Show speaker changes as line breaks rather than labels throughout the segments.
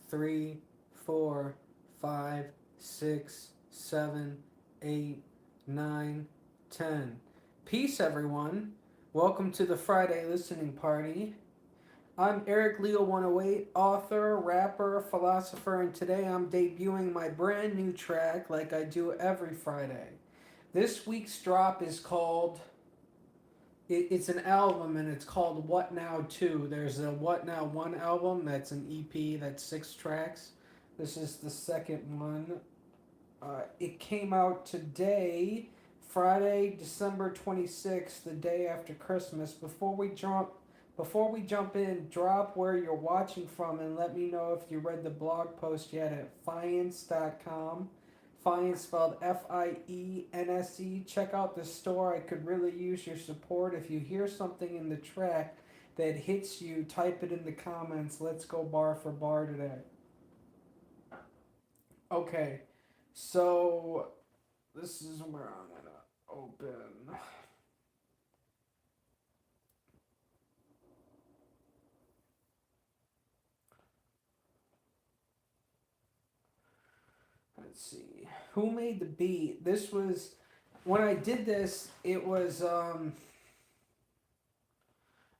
three, four, five, six, seven, 8, 9, 10. Peace, everyone. Welcome to the Friday listening party. I'm Eric Leo 108, author, rapper, philosopher, and today I'm debuting my brand new track like I do every Friday. This week's drop is called it's an album and it's called What Now 2. There's a What Now 1 album that's an EP that's 6 tracks. This is the second one. It came out today, Friday, December 26th, the day after Christmas. Before we jump in, drop where you're watching from and let me know if you read the blog post yet at fience.com. Fience spelled Fiense. Check out the store. I could really use your support. If you hear something in the track that hits you, type it in the comments. Let's go bar for bar today. Okay, so this is where I'm gonna open. Let's see. Who made the beat? This was when I did this, it was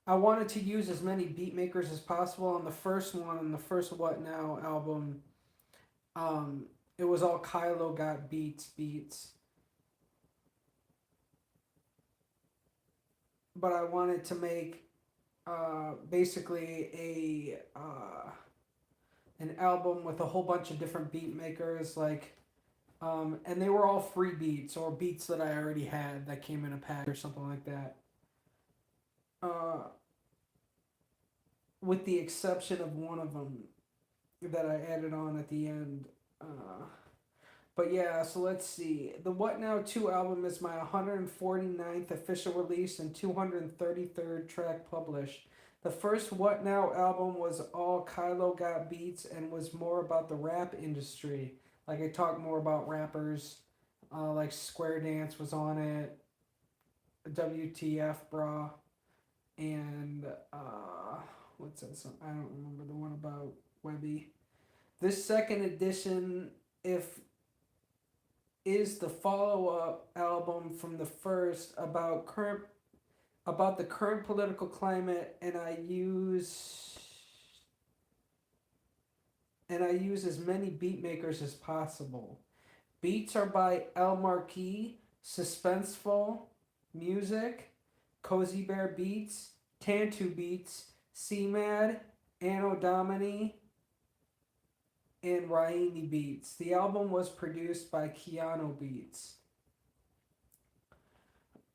I wanted to use as many beat makers as possible on the first one, on the first What Now album. Um it was all Kylo got beats. But I wanted to make basically a an album with a whole bunch of different beat makers and they were all free beats or beats that I already had that came in a pack or something like that. Uh, with the exception of one of them that I added on at the end. But yeah, so let's see. The What Now 2 album is my 149th official release and 233rd track published. The first What Now album was all Kylo got beats and was more about the rap industry. Like I talked more about rappers, like Square Dance was on it, WTF Bra, and what's that song? I don't remember the one about Webby. This second edition, if is the follow-up album from the first about the current political climate, and I use as many beat makers as possible. Beats are by El Marquis, Suspenseful Music, Cozy Bear Beats, Tantu Beats, CMAD, Anno Domini, and Raimi Beats. The album was produced by Keanu Beats.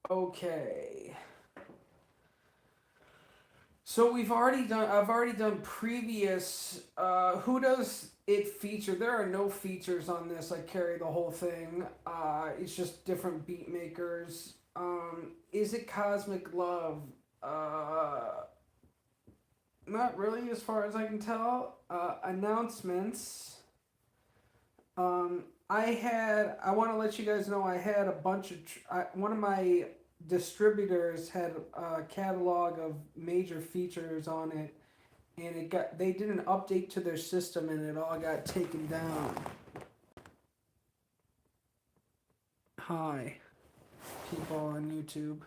Okay. So I've already done previous who does it feature? There are no features on this. I carry the whole thing. It's just different beat makers. Is it Cosmic Love? Uh Not really as far as I can tell. Announcements. I want to let you guys know I had a bunch of one of my distributors had a catalog of major features on it, and they did an update to their system and it all got taken down. Hi, people on YouTube.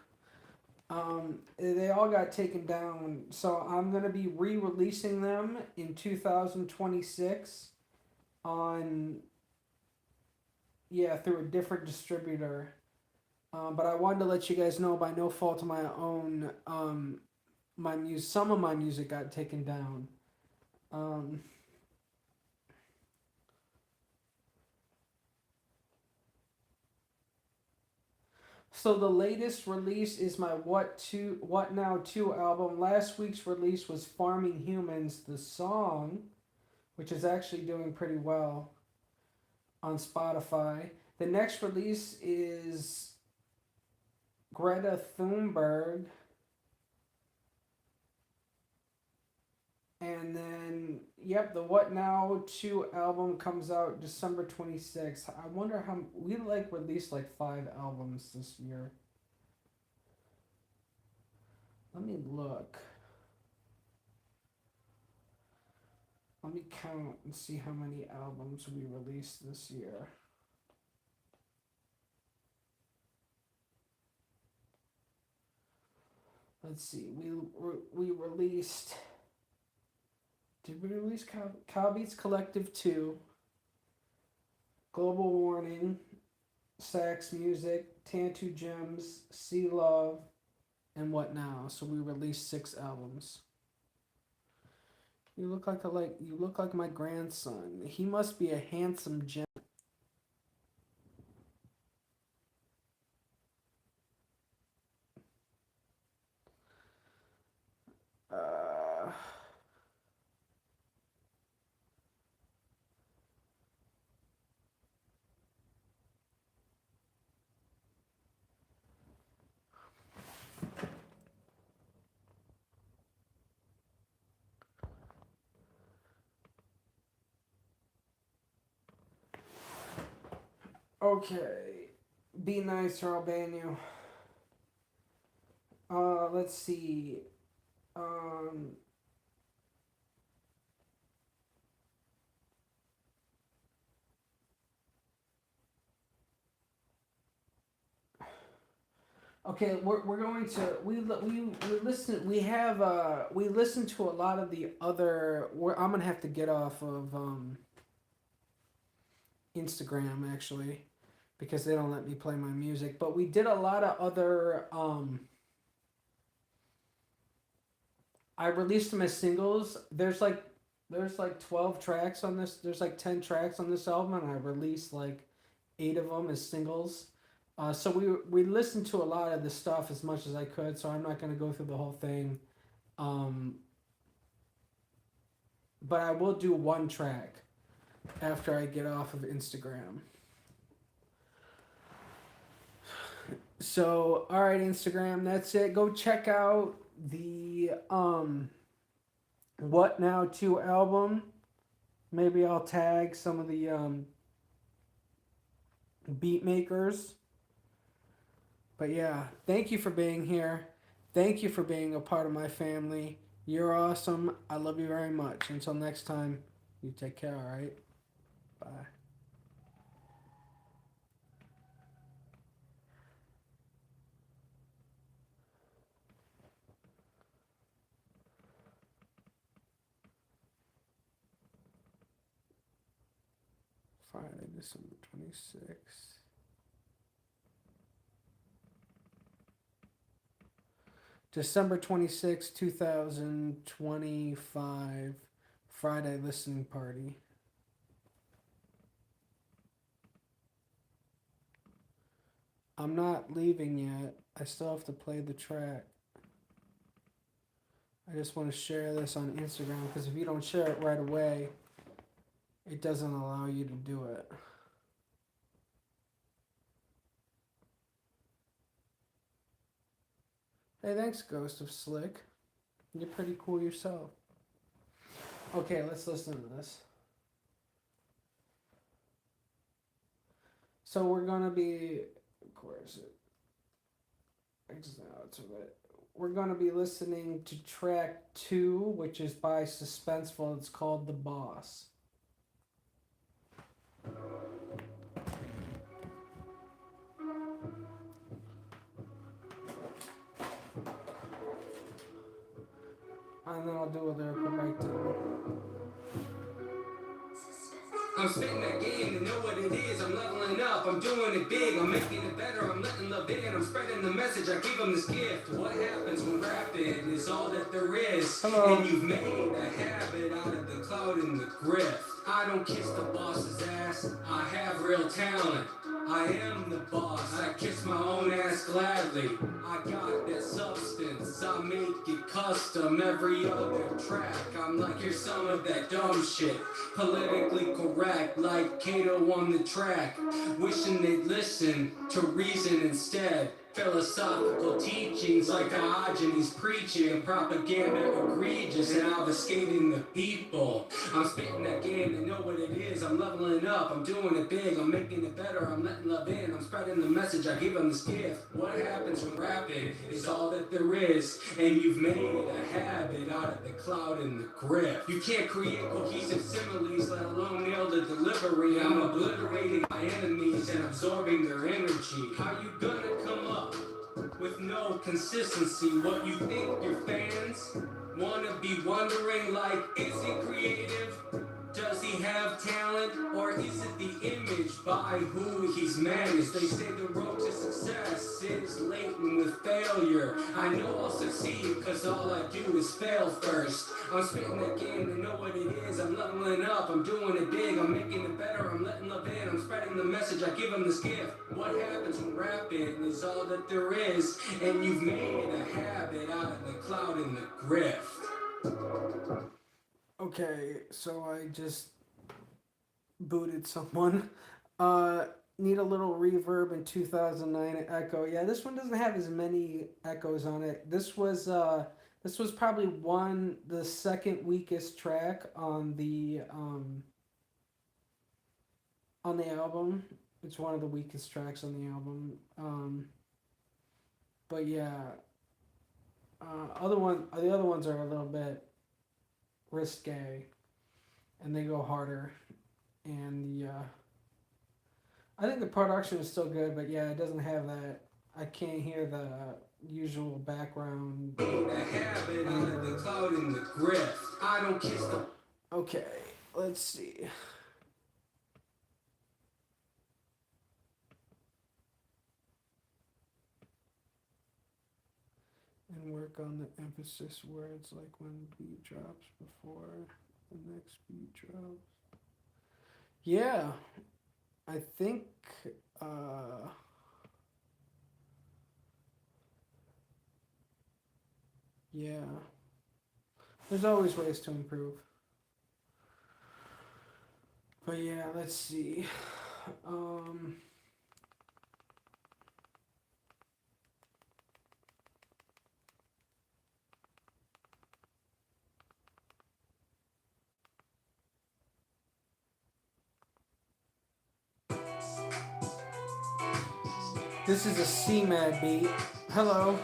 They all got taken down, so I'm gonna be re-releasing them in 2026 on through a different distributor. But I wanted to let you guys know by no fault of my own, some of my music got taken down. Um, so the latest release is my What Now 2 album. Last week's release was Farming Humans, the song, which is actually doing pretty well on Spotify. The next release is Greta Thunberg. And then, the What Now 2 album comes out December 26th. I wonder how. We released 5 albums this year. Let me look. Let me count and see how many albums we released this year. Let's see. We released. Did we release Cowbeats Collective 2, Global Warning, Sax Music, Tantu Gems, Sea Love, and What Now? So we released 6 albums. You look like my grandson. He must be a handsome gent. Okay. Be nice or I'll ban you. Let's see. Okay, we're going to we listen we listen to a lot of the other. I'm gonna have to get off of Instagram actually, because they don't let me play my music. But we did a lot of other. I released them as singles. There's like 12 tracks on this. There's like 10 tracks on this album, and I released like 8 of them as singles. So we listened to a lot of the stuff as much as I could. So I'm not gonna go through the whole thing. But I will do one track after I get off of Instagram. So, all right, Instagram, that's it. Go check out the What Now 2 album. Maybe I'll tag some of the beat makers. But yeah, thank you for being here. Thank you for being a part of my family. You're awesome. I love you very much. Until next time, you take care, all right? Bye. Friday, December 26th. December 26th, 2025. Friday listening party. I'm not leaving yet. I still have to play the track. I just want to share this on Instagram because if you don't share it right away, it doesn't allow you to do it. Hey, thanks, Ghost of Slick. You're pretty cool yourself. Okay, let's listen to this. So we're gonna be, of course, we're gonna be listening to track 2, which is by Suspenseful. It's called The Boss. And then I'll do a lyrical breakdown. I'm spitting that game to know what it is. I'm leveling up, I'm doing it big, I'm making it better, I'm letting love in, I'm spreading the message, I give them this gift. What happens when rapping is all that there is? Hello. And you've made a habit out of the cloud and the grift. I don't kiss the boss's ass, I have real talent. I am the boss, I kiss my own ass gladly. I got that substance, I make it custom every other track. I'm like, here's some of that dumb shit, politically correct, like Kato on the track. Wishing they'd listen to reason instead. Philosophical teachings like Diogenes preaching, propaganda egregious and obfuscating the people. I'm spitting that game, they know what it is. I'm leveling up, I'm doing it big, I'm making it better, I'm letting love in, I'm spreading the message, I give them this gift. What happens when rapping is all that there is, and you've made a habit out of the cloud and the grift. You can't create cohesive similes, let alone nail the delivery. I'm obliterating my enemies and absorbing their energy. How you gonna come up with no consistency? What you think your fans wanna be wondering, like, is he creative? Does he have talent? Or is it the image by who he's managed? They say the road to success is laden with failure. I know I'll succeed because all I do is fail first. I'm spitting that game, they know what it is. I'm leveling up, I'm doing it big, I'm making it better, I'm letting love in, I'm spreading the message, I give them this gift. What happens when rapping is all that there is, and you've made a habit out of the cloud and the grift. Okay, so I just booted someone. Uh, Need a little reverb in 2009 echo. Yeah, this one doesn't have as many echoes on it. This was probably the second weakest track on the album. It's one of the weakest tracks on the album. But yeah, the other ones are a little bit risque, and they go harder. And I think the production is still good, but yeah, it doesn't have that. I can't hear the usual background. The habit under the cloud and the grift. I don't kiss the. Okay, let's see. And work on the emphasis words, like when the beat drops before the next beat drops. Yeah, I think. Yeah, there's always ways to improve. But yeah, let's see. Um, this is a CMAD beat. Hello.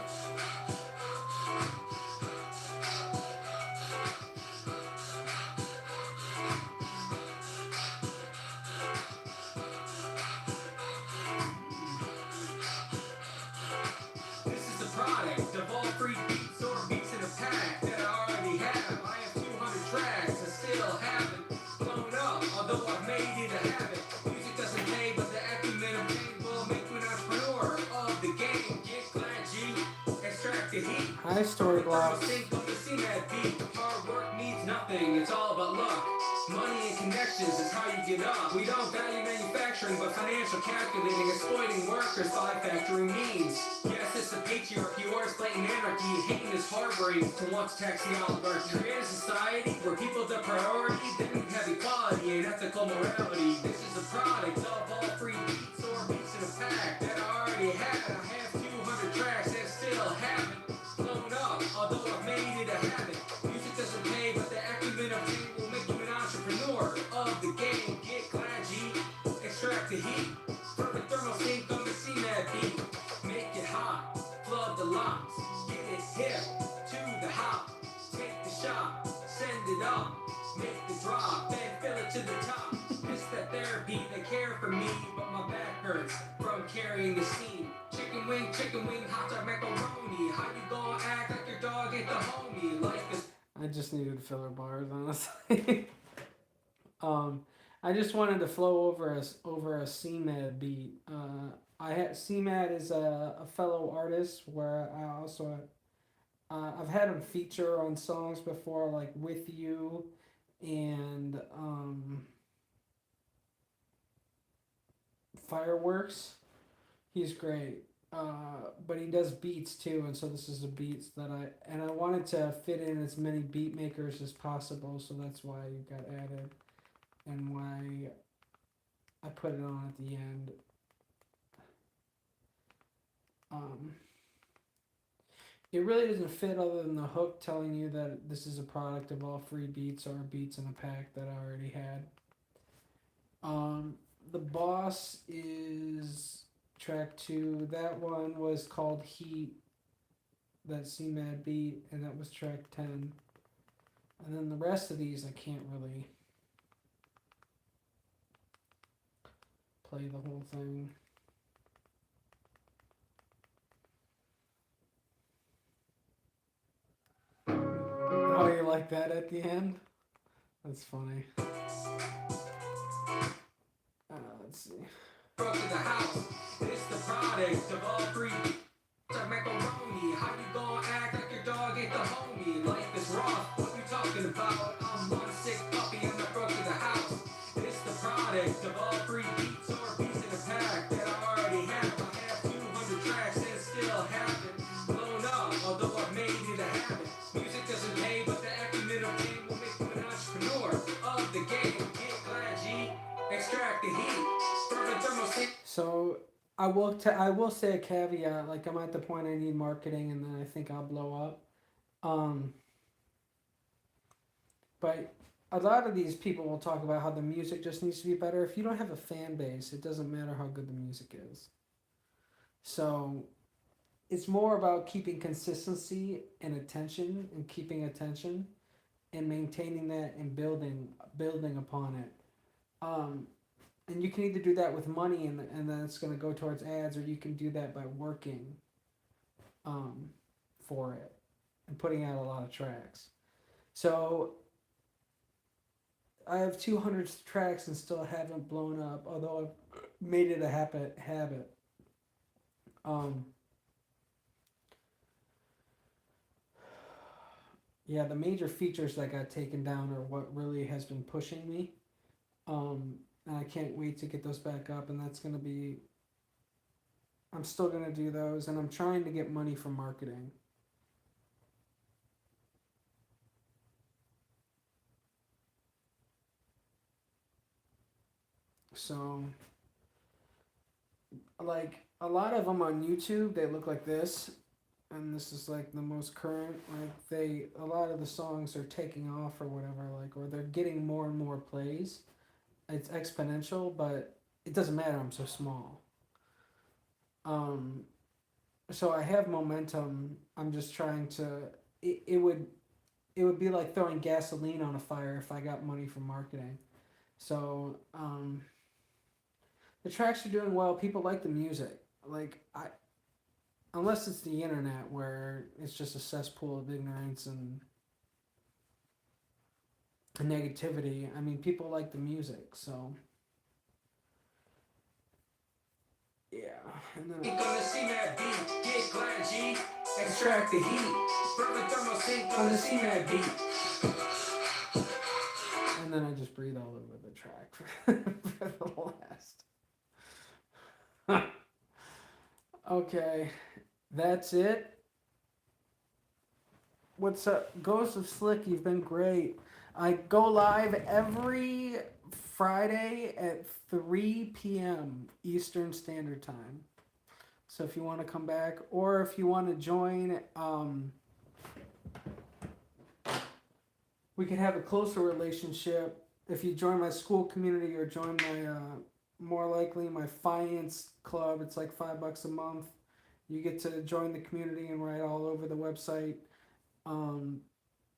This is the product of all free beats or beats in a pack that I already have. I have 200 tracks and still haven't blown up, although I've made it a habit. Music doesn't pay, but the acumen of pain will make you an entrepreneur of the game. Get glad G, extract the heat. Hi, Story Blocks. Hard work means nothing, it's all about luck. Money and connections is how you get up. We don't value manufacturing, but financial calculating, exploiting workers by factoring means. Yes, it's the patriarchy, or it's blatant anarchy. Hating is harboring to want to tax the oligarchy. Create a society where people the priority, then have equality and ethical morality. This is a product of all free beats or beats in a pack that I already had. I have 200 tracks and still haven't blown up, although I've made it a habit. Music doesn't pay, but the acumen of pain will make you an entrepreneur of the game. Get glad G, extract the heat. Perfect thermal sync on the CMAD beat. Make it hot, flood the locks. Get it hip to the hop. Take the shot, send it up. Make the drop, then fill it to the top. Miss that therapy, they care for me, but my back hurts from carrying the scene. Chicken wing, hot dog macaroni. How you gonna act like your dog ain't the homie? Life is. I just needed filler bars, honestly. I just wanted to flow over a CMAD beat. CMAD is a fellow artist where I also I've had him feature on songs before, like With You, and Fireworks. He's great. But he does beats too, and so this is the beats that I wanted to fit in as many beat makers as possible, so that's why you got added, and why I put it on at the end. Um, it really doesn't fit other than the hook telling you that this is a product of all free beats or beats in a pack that I already had. Um, the boss is track 2. That one was called Heat, that C-Mad beat, and that was track 10. And then the rest of these I can't really play the whole thing. Oh, you like that at the end? That's funny. Let's see. Broke to the house. It's the product of all three. Macaroni. How you gonna act like your dog ain't the homie? Life is rough. What you talking about? I'm one sick puppy and I broke to the house. It's the product of all three beats or beats in a pack that I already have. I have 200 tracks and still haven't blown up, although I've made it a habit. Music doesn't pay, but the acumen of game will make you an entrepreneur of the game. Get glad, G. Extract the heat. So I will say a caveat, like I'm at the point I need marketing and then I think I'll blow up. Um, but a lot of these people will talk about how the music just needs to be better. If you don't have a fan base, it doesn't matter how good the music is. So it's more about keeping consistency and attention and keeping attention and maintaining that and building upon it. Um, and you can either do that with money and then it's going to go towards ads, or you can do that by working um, for it and putting out a lot of tracks. So I have 200 tracks and still haven't blown up, although I've made it a habit. Um, yeah, the major features that got taken down are what really has been pushing me. And I can't wait to get those back up, and that's going to be, I'm still going to do those, and I'm trying to get money from marketing. So, like, a lot of them on YouTube, they look like this, and this is like the most current. Like, a lot of the songs are taking off or whatever, like, or they're getting more and more plays. It's exponential, but it doesn't matter, I'm so small. Um, so I have momentum. I'm just trying to, it would be like throwing gasoline on a fire if I got money from marketing. So the tracks are doing well. People like the music. Like unless it's the internet where it's just a cesspool of ignorance and negativity. I mean, people like the music. So yeah. And then gonna see that beat. Get glad, G. Extract the heat. From the thermal sink. Gonna see that beat. And then I just breathe all over the track for the last. Okay, that's it. What's up? Ghost of Slick, you've been great. I go live every Friday at 3 p.m. Eastern Standard Time. So if you want to come back, or if you want to join, we can have a closer relationship. If you join my school community or join my, more likely my finance club, it's like $5 a month. You get to join the community and write all over the website.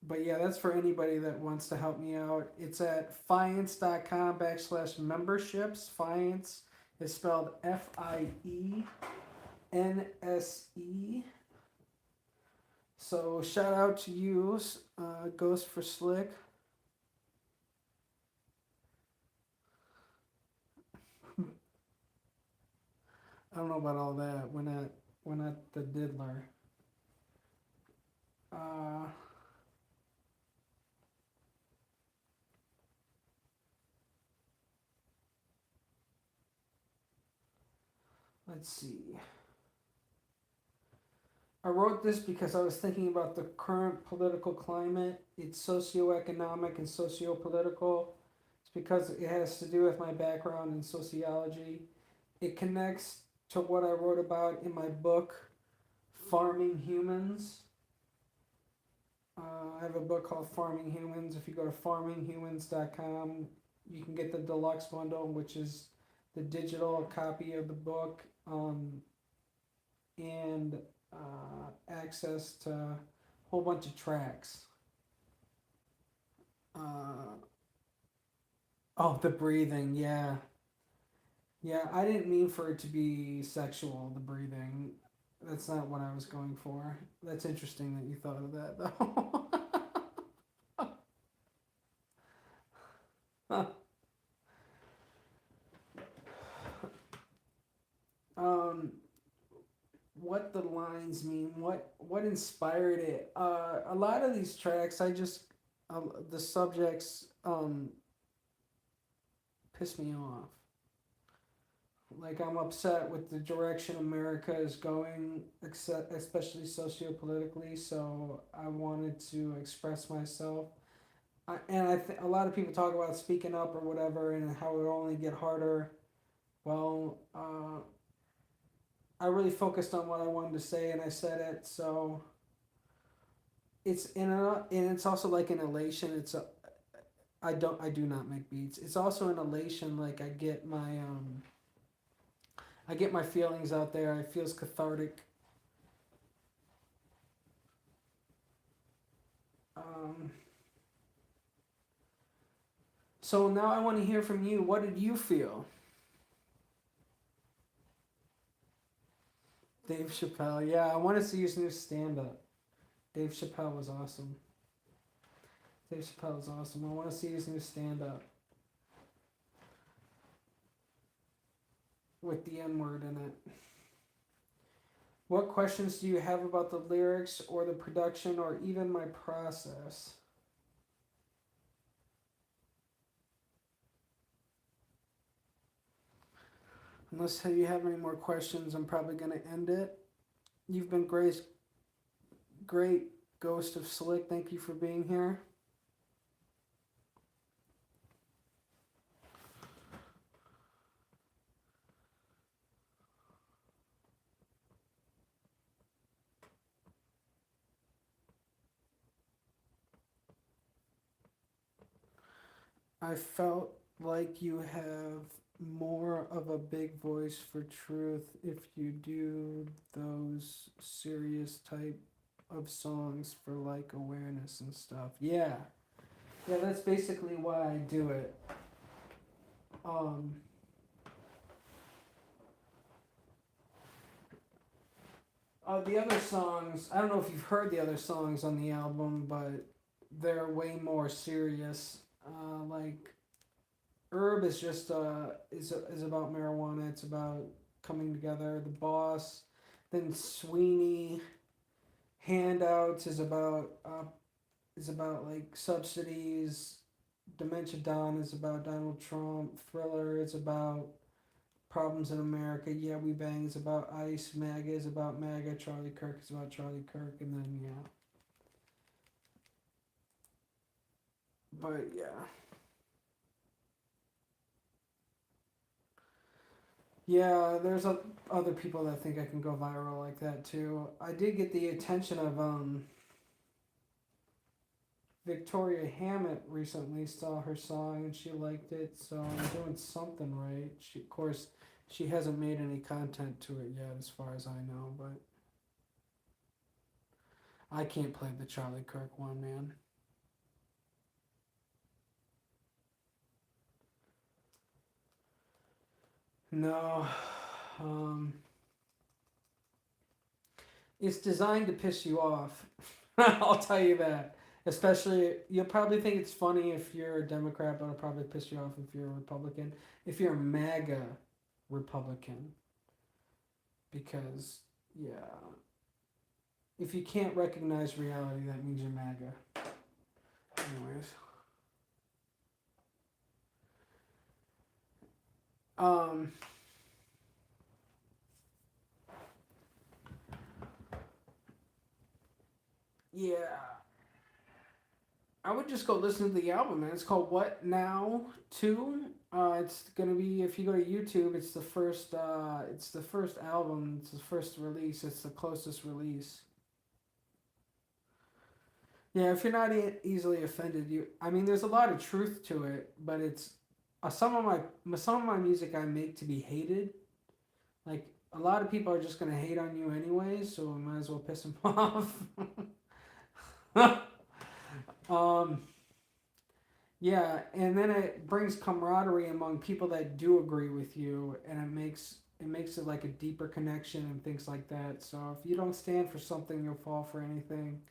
But yeah, that's for anybody that wants to help me out. It's at fience.com/memberships. Fience is spelled FIENSE. So shout out to you, Ghost for Slick. I don't know about all that. We're not the diddler. Let's see. I wrote this because I was thinking about the current political climate. It's socioeconomic and socio-political. It's because it has to do with my background in sociology. It connects to what I wrote about in my book, Farming Humans. I have a book called Farming Humans. If you go to farminghumans.com, you can get the deluxe bundle, which is the digital copy of the book, and access to a whole bunch of tracks. Uh, oh, the breathing, yeah. Yeah, I didn't mean for it to be sexual, the breathing. That's not what I was going for. That's interesting that you thought of that, though. um, what the lines mean, what inspired it. A lot of these tracks, I just the subjects piss me off. Like I'm upset with the direction America is going, except especially sociopolitically. So I wanted to express myself. A lot of people talk about speaking up or whatever, and how it will only get harder. Well, I really focused on what I wanted to say, and I said it. So and it's also like an elation. I do not make beats. It's also an elation. Like I get my feelings out there. It feels cathartic. Um, so now I want to hear from you. What did you feel? Dave Chappelle. Yeah, I want to see his new stand up. Dave Chappelle was awesome. Dave Chappelle was awesome. I want to see his new stand up with the N word in it. What questions do you have about the lyrics or the production or even my process? Unless you have any more questions, I'm probably going to end it. You've been great, Ghost of Slick. Thank you for being here. I felt like you have more of a big voice for truth if you do those serious type of songs for like awareness and stuff. Yeah. Yeah, that's basically why I do it. Um the other songs, I don't know if you've heard the other songs on the album, but they're way more serious. Like Herb is just is about marijuana. It's about coming together. The Boss, then Sweeney, Handouts is about like subsidies. Dementia Dawn is about Donald Trump. Thriller is about problems in America. Yeah, We Bang is about ICE. MAGA is about MAGA. Charlie Kirk is about Charlie Kirk, and then yeah. But yeah. Yeah, there's other people that think I can go viral like that too. I did get the attention of Victoria Hammett recently. Saw her song and she liked it, so I'm doing something right. Of course, she hasn't made any content to it yet, as far as I know. But I can't play the Charlie Kirk one, man. No, um, it's designed to piss you off. I'll tell you that. Especially, you'll probably think it's funny if you're a Democrat, but it'll probably piss you off if you're a Republican. If you're a MAGA Republican, because, yeah, if you can't recognize reality, that means you're MAGA. Anyways. Um, yeah. I would just go listen to the album, man. It's called What Now 2. It's gonna be, if you go to YouTube, it's the first. It's the first album. It's the first release. It's the closest release. Yeah, if you're not easily offended, you. I mean, there's a lot of truth to it, but it's some of my music I make to be hated. Like a lot of people are just gonna hate on you anyways, so I might as well piss them off. um, yeah, and then it brings camaraderie among people that do agree with you, and it makes it like a deeper connection and things like that. So if you don't stand for something, you'll fall for anything.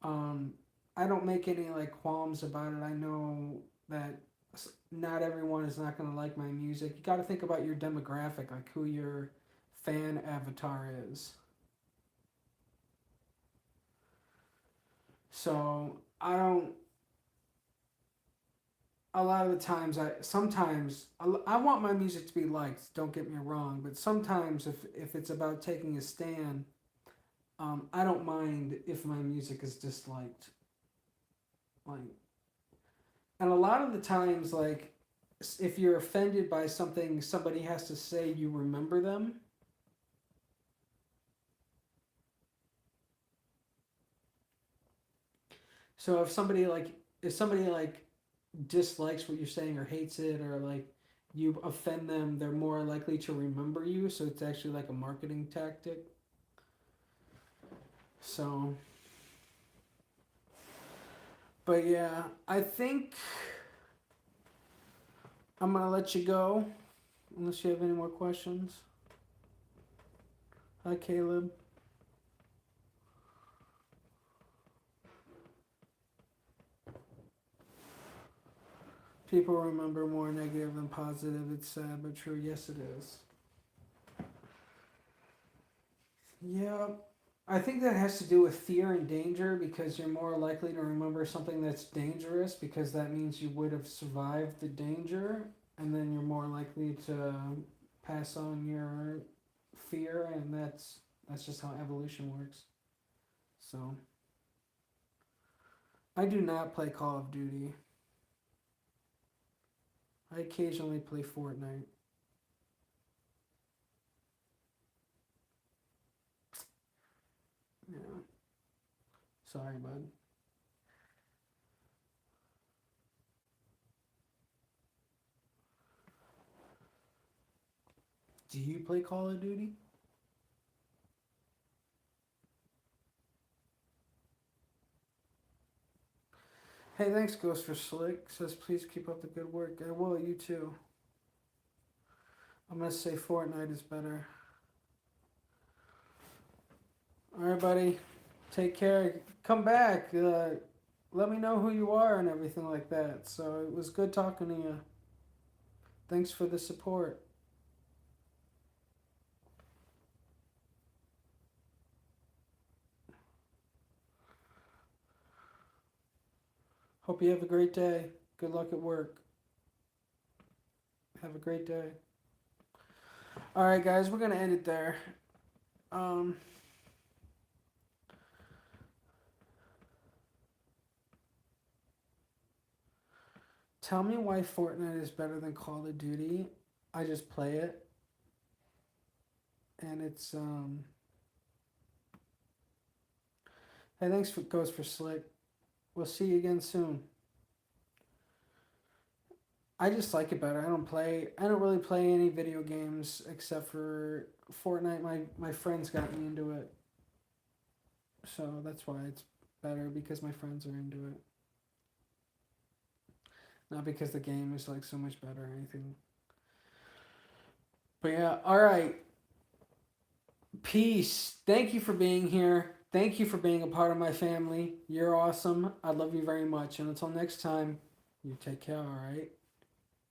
Um, I don't make any like qualms about it. I know that not everyone is not gonna like my music. You got to think about your demographic, like who your fan avatar is. So I don't. A lot of the times, I want my music to be liked. Don't get me wrong, but sometimes if it's about taking a stand, I don't mind if my music is disliked. Like, and a lot of the times, like, if you're offended by something somebody has to say, you remember them. So if somebody like dislikes what you're saying or hates it, or like you offend them, they're more likely to remember you. So it's actually like a marketing tactic. So, but yeah, I think I'm gonna let you go unless you have any more questions. Hi, Caleb. People remember more negative than positive. It's sad but true. Yes, it is. Yeah, I think that has to do with fear and danger, because you're more likely to remember something that's dangerous because that means you would have survived the danger, and then you're more likely to pass on your fear, and that's just how evolution works. So, I do not play Call of Duty. I occasionally play Fortnite. Yeah. Sorry, bud. Do you play Call of Duty? Hey, thanks, Ghost for Slick. Says, please keep up the good work. I will, you too. I'm gonna say Fortnite is better. All right, buddy. Take care. Come back. Let me know who you are and everything like that. So it was good talking to you. Thanks for the support. Hope you have a great day. Good luck at work. Have a great day. All right, guys. We're gonna end it there. Um, Tell me why Fortnite is better than Call of Duty. I just play it, and it's Hey, thanks for goes for Slick. We'll see you again soon. I just like it better. I don't really play any video games except for Fortnite. My friends got me into it. So that's why it's better, because my friends are into it. Not because the game is like so much better or anything. But yeah, all right. Peace. Thank you for being here. Thank you for being a part of my family. You're awesome. I love you very much. And until next time, you take care, all right?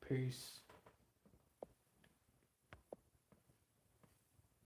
Peace.